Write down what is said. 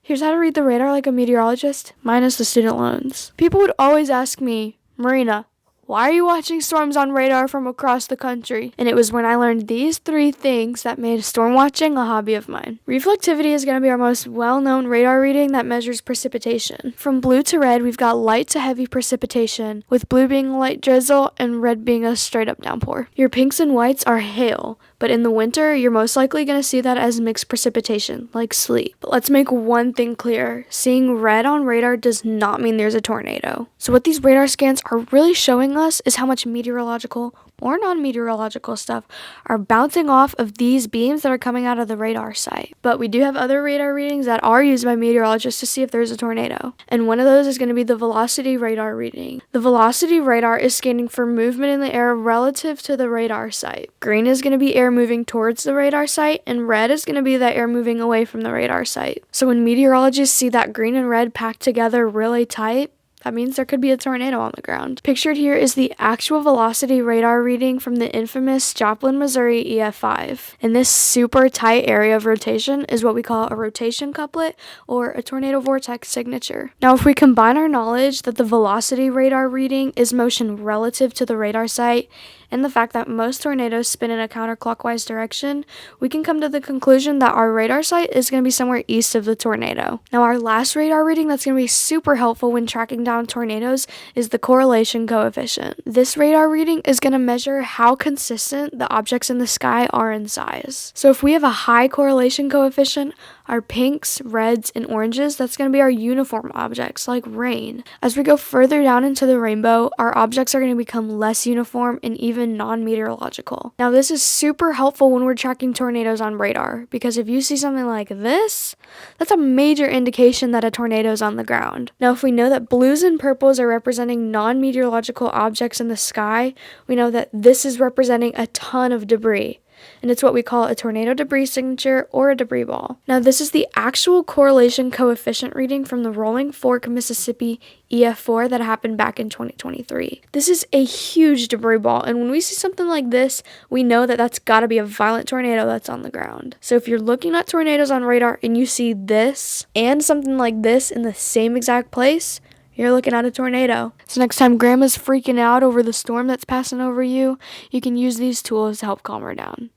Here's how to read the radar like a meteorologist, minus the student loans. People would always ask me, Marina, why are you watching storms on radar from across the country? And it was when I learned these 3 things that made storm watching a hobby of mine. Reflectivity is going to be our most well-known radar reading that measures precipitation. From blue to red, we've got light to heavy precipitation, with blue being a light drizzle and red being a straight-up downpour. Your pinks and whites are hail, but in the winter, you're most likely going to see that as mixed precipitation, like sleet. But let's make one thing clear. Seeing red on radar does not mean there's a tornado. So what these radar scans are really showing us is how much meteorological or non-meteorological stuff are bouncing off of these beams that are coming out of the radar site. But we do have other radar readings that are used by meteorologists to see if there's a tornado. And one of those is going to be the velocity radar reading. The velocity radar is scanning for movement in the air relative to the radar site. Green is going to be air moving towards the radar site, and red is going to be the air moving away from the radar site. So when meteorologists see that green and red packed together really tight, that means there could be a tornado on the ground. Pictured here is the actual velocity radar reading from the infamous Joplin, Missouri EF5. And this super tight area of rotation is what we call a rotation couplet or a tornado vortex signature. Now, if we combine our knowledge that the velocity radar reading is motion relative to the radar site and the fact that most tornadoes spin in a counterclockwise direction, we can come to the conclusion that our radar site is going to be somewhere east of the tornado. Now, our last radar reading that's going to be super helpful when tracking down tornadoes is the correlation coefficient. This radar reading is going to measure how consistent the objects in the sky are in size. So if we have a high correlation coefficient, our pinks, reds, and oranges, that's going to be our uniform objects, like rain. As we go further down into the rainbow, our objects are going to become less uniform and even non-meteorological. Now, this is super helpful when we're tracking tornadoes on radar, because if you see something like this, that's a major indication that a tornado is on the ground. Now, if we know that blues and purples are representing non-meteorological objects in the sky, we know that this is representing a ton of debris. And it's what we call a tornado debris signature or a debris ball. Now, this is the actual correlation coefficient reading from the Rolling Fork, Mississippi EF4 that happened back in 2023. This is a huge debris ball, and when we see something like this, we know that that's got to be a violent tornado that's on the ground. So if you're looking at tornadoes on radar and you see this and something like this in the same exact place, you're looking at a tornado. So next time grandma's freaking out over the storm that's passing over you, you can use these tools to help calm her down.